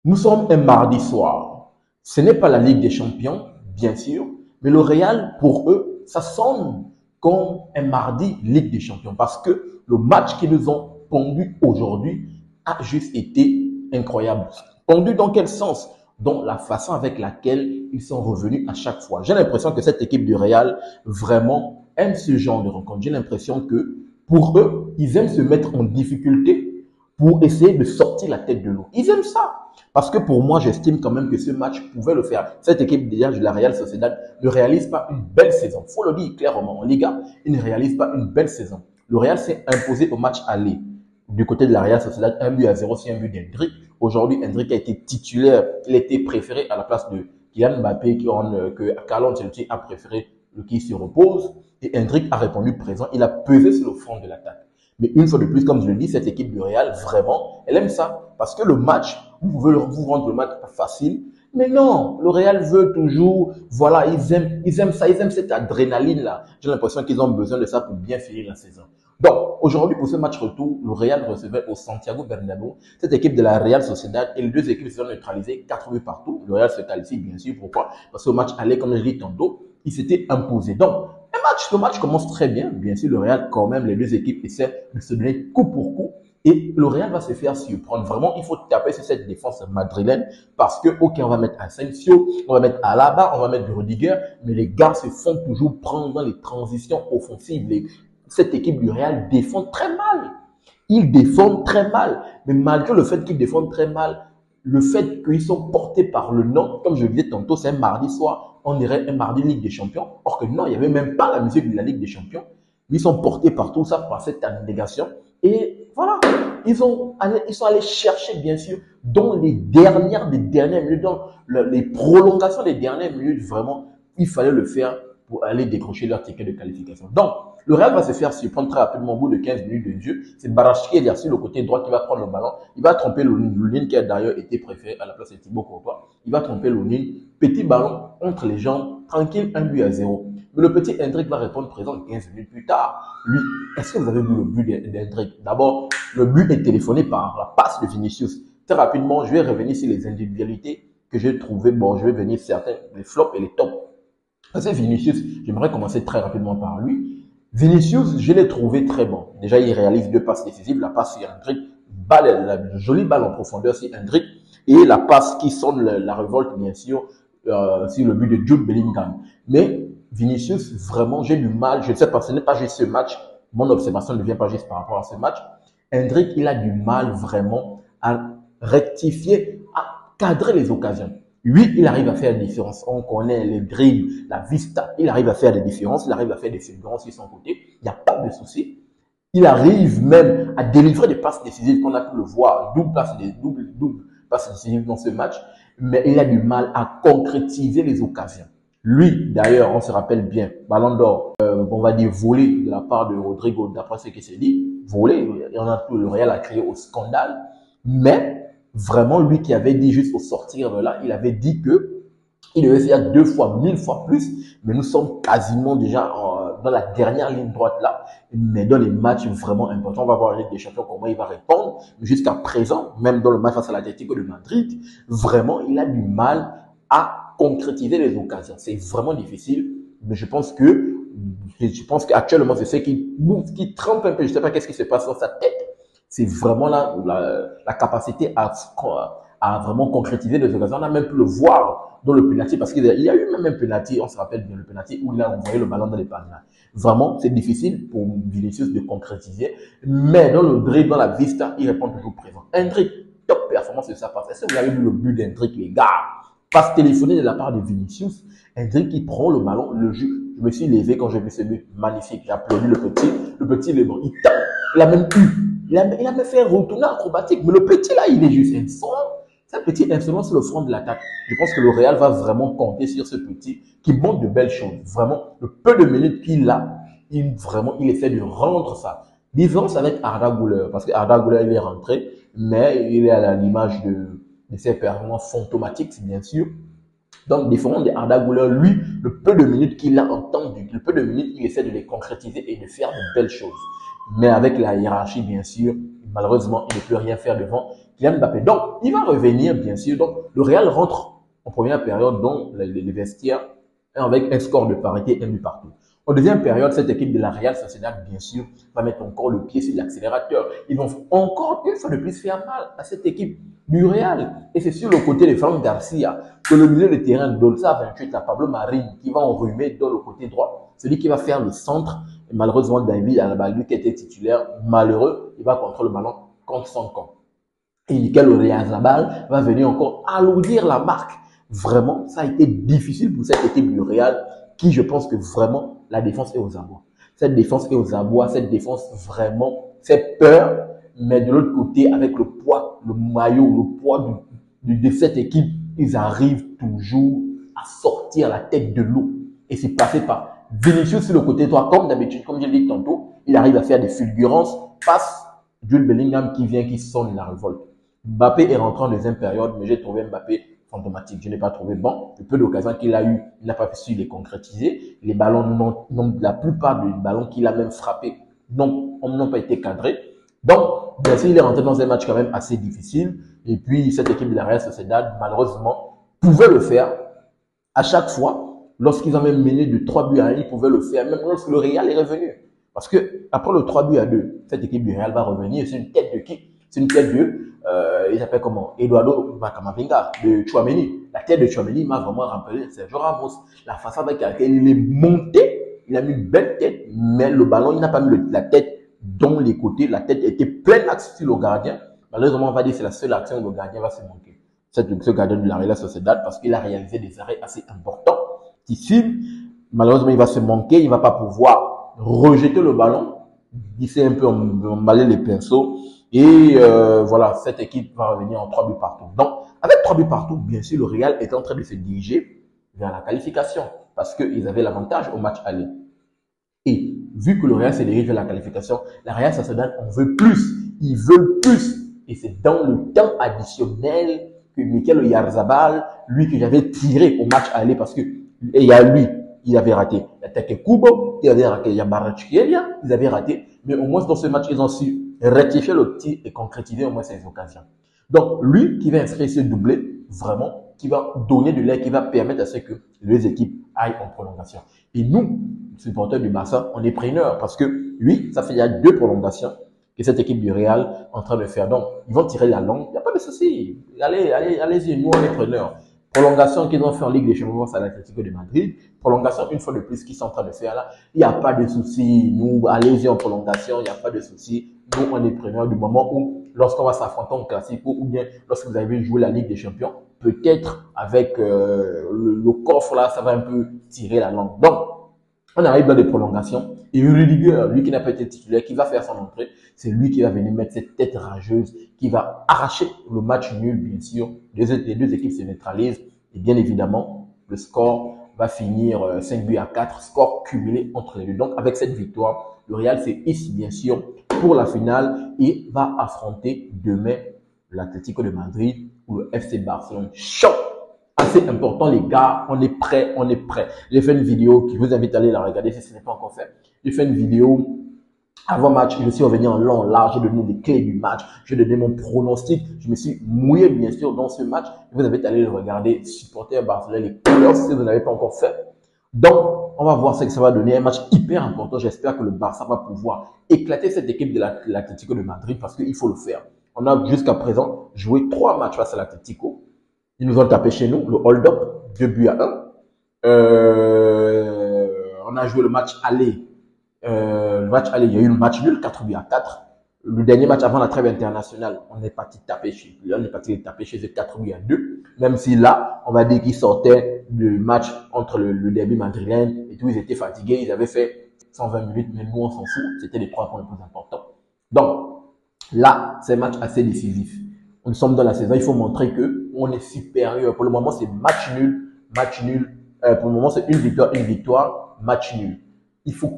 Nous sommes un mardi soir. Ce n'est pas la Ligue des Champions, bien sûr, mais le Real, pour eux, ça sonne comme un mardi Ligue des Champions parce que le match qu'ils nous ont pondu aujourd'hui a juste été incroyable. Pondu dans quel sens? Dans la façon avec laquelle ils sont revenus à chaque fois. J'ai l'impression que cette équipe du Real vraiment aime ce genre de rencontre. J'ai l'impression que pour eux, ils aiment se mettre en difficulté pour essayer de sortir la tête de l'eau. Ils aiment ça. Parce que pour moi, j'estime quand même que ce match pouvait le faire. Cette équipe déjà de la Real Sociedad ne réalise pas une belle saison. Il faut le dire clairement. En Liga, il ne réalise pas une belle saison. Le Real s'est imposé au match aller. Du côté de la Real Sociedad, 1-0, c'est un but d'Hendrick. Aujourd'hui, Hendrick a été titulaire. Il était préféré à la place de Kylian Mbappé, que Carlo Ancelotti a préféré le qui se repose. Et Hendrick a répondu présent. Il a pesé sur le front de l'attaque. Mais une fois de plus, comme je le dis, cette équipe du Real, vraiment, elle aime ça. Parce que le match, vous pouvez vous rendre le match facile. Mais non, le Real veut toujours, voilà, ils aiment ça, ils aiment cette adrénaline-là. J'ai l'impression qu'ils ont besoin de ça pour bien finir la saison. Donc, aujourd'hui, pour ce match retour, le Real recevait au Santiago Bernabéu cette équipe de la Real Sociedad et les deux équipes se sont neutralisées 4 buts partout. Le Real se qualifie, bien sûr. Pourquoi? Parce qu'au match aller, comme je l'ai dit tantôt, il s'était imposé. Donc, le match commence très bien. Bien sûr, le Real, quand même, les deux équipes essaient de se donner coup pour coup. Et le Real va se faire surprendre. Vraiment, il faut taper sur cette défense madrilène parce que, ok, on va mettre Asensio, on va mettre Alaba, on va mettre Rudiger, mais les gars se font toujours prendre dans les transitions offensives. Cette équipe du Real défend très mal. Ils défendent très mal. Mais malgré le fait qu'ils défendent très mal, le fait qu'ils sont portés par le nom, comme je le disais tantôt, c'est un mardi soir, on dirait un mardi Ligue des Champions. Or que non, il n'y avait même pas la musique de la Ligue des Champions. Ils sont portés par tout ça, par cette abnégation. Et voilà, ils sont allés chercher, bien sûr, dans les dernières minutes, dans les prolongations des dernières minutes, vraiment, il fallait le faire pour aller décrocher leur ticket de qualification. Donc, le Real va se faire surprendre très rapidement au bout de 15 minutes de jeu. C'est Barashki sur le côté droit qui va prendre le ballon. Il va tromper Lounine qui a d'ailleurs été préféré à la place de Thibaut Courtois. Il va tromper Lounine. Petit ballon entre les jambes, tranquille, 1-0. Mais le petit Hendrick va répondre présent 15 minutes plus tard. Lui, est-ce que vous avez vu le but d'Hendrick? D'abord, le but est téléphoné par la passe de Vinicius. Très rapidement, je vais revenir sur les individualités que j'ai trouvées. Bon, je vais venir certains, les flops et les tops. Parce que Vinicius, j'aimerais commencer très rapidement par lui. Vinicius, je l'ai trouvé très bon. Déjà, il réalise deux passes décisives. La passe sur Hendrick, la jolie balle en profondeur sur Hendrick. Et la passe qui sonne la révolte, bien sûr, sur le but de Jude Bellingham. Mais Vinicius, vraiment, j'ai du mal. Je ne sais pas, ce n'est pas juste ce match. Mon observation ne vient pas juste par rapport à ce match. Hendrick, il a du mal vraiment à rectifier, à cadrer les occasions. Oui, il arrive à faire des différences. On connaît les dribbles, la vista. Il arrive à faire des différences. Il arrive à faire des fulgurances sur son côté. Il n'y a pas de souci. Il arrive même à délivrer des passes décisives qu'on a pu le voir. Double passes décisives dans ce match. Mais il a du mal à concrétiser les occasions. Lui, d'ailleurs, on se rappelle bien, Ballon d'Or, on va dire volé de la part de Rodrigo, d'après ce qui s'est dit. Volé, le Real a crié au scandale. Mais vraiment, lui qui avait dit juste au sortir de là, il avait dit que il devait faire 2 fois, 1000 fois plus, mais nous sommes quasiment déjà dans la dernière ligne droite là, mais dans les matchs vraiment importants, on va voir la Ligue des Champions comment il va répondre. Jusqu'à présent, même dans le match face à l'Atlético de Madrid, vraiment, il a du mal à concrétiser les occasions. C'est vraiment difficile, mais je pense qu'actuellement, c'est ce qui trempe un peu. Je ne sais pas qu'est-ce qui se passe dans sa tête. C'est vraiment la capacité à vraiment concrétiser les occasions. On a même pu le voir dans le penalty parce qu'il y a eu même un penalty, on se rappelle bien le penalty où il a envoyé le ballon dans les panneaux. Vraiment, c'est difficile pour Vinicius de concrétiser, mais dans le dribble, dans la vista, il répond toujours présent. Hendrick, top performance de sa passe. Est-ce que vous avez vu le but d'Hendrick, les gars? Passe téléphonée de la part de Vinicius. Hendrick qui prend le ballon, le jeu. Je me suis levé quand j'ai vu ce but magnifique. J'ai applaudi le petit Lebron. Il tape, il a même eu. Il a même fait un retourné acrobatique. Mais le petit là, il est juste insolent. C'est un petit insolent sur le front de l'attaque. Je pense que le Real va vraiment compter sur ce petit qui montre de belles choses. Vraiment, le peu de minutes qu'il a, il essaie de rendre ça. Différence avec Arda Güler. Parce que Arda Güler, il est rentré, mais il est à l'image de ses performances fantomatiques, bien sûr. Donc, différent de Arda Güler, lui, le peu de minutes qu'il a entendu, le peu de minutes, il essaie de les concrétiser et de faire de belles choses. Mais avec la hiérarchie, bien sûr, malheureusement, il ne peut rien faire devant Kylian Mbappé. Donc, il va revenir, bien sûr. Donc, le Real rentre en première période dans les vestiaires avec un score de parité, un but partout. En deuxième période, cette équipe de la Real Sociedad, bien sûr, va mettre encore le pied sur l'accélérateur. Ils vont encore une fois de plus faire mal à cette équipe du Real. Et c'est sur le côté de Franck Garcia que le milieu de terrain d'Olsa 28, à Pablo Marin, qui va enrhumer dans le côté droit. Celui qui va faire le centre. Et malheureusement, David Alaba, lui qui était titulaire, malheureux, il va contrôler le ballon contre son camp. Et Mikel Oyarzabal va venir encore alourdir la marque. Vraiment, ça a été difficile pour cette équipe du Real qui, je pense que vraiment, la défense est aux abois. Cette défense est aux abois, cette défense vraiment fait peur, mais de l'autre côté, avec le poids, le maillot, le poids de cette équipe, ils arrivent toujours à sortir la tête de l'eau. Et c'est passé par Vinicius sur le côté droit, comme d'habitude, comme je l'ai dit tantôt, il arrive à faire des fulgurances, passe Jude Bellingham qui vient, qui sonne la révolte. Mbappé est rentré en deuxième période, mais j'ai trouvé Mbappé fantomatique. Je n'ai pas trouvé bon. Le peu d'occasions qu'il a eu, il n'a pas su les concrétiser. Les ballons, non, la plupart des ballons qu'il a même frappés n'ont pas été cadrés. Donc, bien sûr, il est rentré dans un match quand même assez difficile. Et puis, cette équipe de la Real Sociedad, malheureusement, pouvait le faire. À chaque fois, lorsqu'ils ont même mené de 3 buts à 1, ils pouvaient le faire, même lorsque le Real est revenu. Parce que après le 3 buts à 2, cette équipe du Real va revenir. C'est une tête de qui? C'est une tête il s'appelle comment? Eduardo Camavinga, de Tchouaméni. La tête de Tchouaméni m'a vraiment rappelé Sergio Ramos. La façon avec laquelle il est monté, il a mis une belle tête, mais le ballon, il n'a pas mis la tête dans les côtés. La tête était pleine axe sur le gardien. Malheureusement, on va dire que c'est la seule action où le gardien va se manquer. Ce gardien de la Real Sociedad, parce qu'il a réalisé des arrêts assez importants. Ici, malheureusement, il va se manquer, il ne va pas pouvoir rejeter le ballon. Il s'est un peu emballé les pinceaux. Et voilà, cette équipe va revenir en 3 buts partout. Donc, avec 3 buts partout, bien sûr, le Real est en train de se diriger vers la qualification parce qu'ils avaient l'avantage au match aller. Et vu que le Real se dirige vers la qualification, la Real Sociedad en veut plus. Ils veulent plus. Et c'est dans le temps additionnel que Mikel Oyarzabal, lui que j'avais tiré au match aller parce que il y a lui, il avait raté. Il y a Take Kubo, il avait raté. Il y a Baratskhelia, ils avaient raté. Mais au moins dans ce match, ils ont su rectifier le tir et concrétiser au moins ces occasions. Donc, lui qui va inscrire ce doublé, vraiment, qui va donner de l'air, qui va permettre à ce que les équipes aillent en prolongation. Et nous, supporters du Barça, on est preneurs parce que, oui, ça fait il y a 2 prolongations que cette équipe du Real est en train de faire. Donc, ils vont tirer la langue, il n'y a pas de souci. Allez-y, nous, on est preneurs. Prolongation qu'ils ont fait en Ligue des Champions à l'Atlético de Madrid. Prolongation, une fois de plus, qu'ils sont en train de faire là. Il n'y a pas de souci. Nous, allez-y en prolongation, il n'y a pas de souci. Nous, on est preneurs du moment où, lorsqu'on va s'affronter en classico ou bien lorsque vous avez joué la Ligue des Champions, peut-être avec le coffre là, ça va un peu tirer la langue. Donc, on arrive dans des prolongations et Rudiger, lui qui n'a pas été titulaire, qui va faire son entrée, c'est lui qui va venir mettre cette tête rageuse, qui va arracher le match nul, bien sûr. Les deux équipes se neutralisent et bien évidemment, le score va finir 5 buts à 4, score cumulé entre les deux. Donc, avec cette victoire, le Real se hisse bien sûr pour la finale et va affronter demain l'Atlético de Madrid ou le FC Barcelone. Choc! Assez important les gars, on est prêts, on est prêts. J'ai fait une vidéo qui vous invite à aller la regarder si ce n'est pas encore fait. J'ai fait une vidéo avant match, je suis revenu en long, en large, j'ai donné les clés du match, j'ai donné mon pronostic, je me suis mouillé bien sûr dans ce match. Je vous invite à aller le regarder, supporter Barcelone, les couleurs si vous n'avez pas encore fait. Donc, on va voir ce que ça va donner, un match hyper important. J'espère que le Barça va pouvoir éclater cette équipe de l'Atlético de Madrid parce qu'il faut le faire. On a jusqu'à présent joué 3 matchs face à l'Atlético. Ils nous ont tapé chez nous, le hold-up, 2 buts à 1. On a joué le match aller. Il y a eu le match nul, 4 buts à 4. Le dernier match avant la trêve internationale, on est parti taper chez eux 4 buts à 2. Même si là, on va dire qu'ils sortaient du match entre le derby madrilène et tout, ils étaient fatigués, ils avaient fait 120 minutes, mais nous on s'en fout, c'était les 3 points les plus importants. Donc, là, c'est un match assez décisif. Nous sommes dans la saison, il faut montrer que on est supérieur. Pour le moment, c'est match nul. Pour le moment, c'est une victoire, match nul. Il faut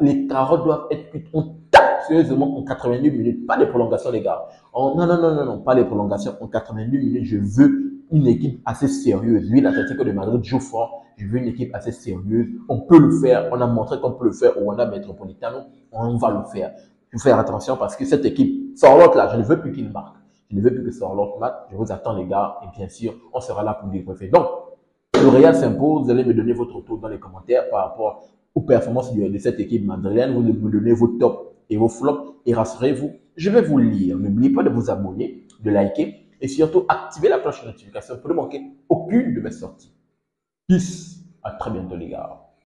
les carottes doivent être cuites. On tape sérieusement en 82 minutes, pas des prolongations les gars. Non, pas les prolongations. En 82 minutes, je veux une équipe assez sérieuse. Oui, l'Atlético de Madrid joue fort. Je veux une équipe assez sérieuse. On peut le faire. On a montré qu'on peut le faire au Wanda Metropolitano. On va le faire. Il faut faire attention parce que cette équipe, Sorlotte là, je ne veux plus qu'il marque. Je ne veux plus que ce soit l'autre match. Je vous attends, les gars. Et bien sûr, on sera là pour débriefer. Donc, le Real s'impose. Vous allez me donner votre retour dans les commentaires par rapport aux performances de cette équipe madrilène. Vous me donnez vos tops et vos flops. Et rassurez-vous, je vais vous lire. N'oubliez pas de vous abonner, de liker et surtout activer la cloche de notification pour ne manquer aucune de mes sorties. Peace. À très bientôt, les gars.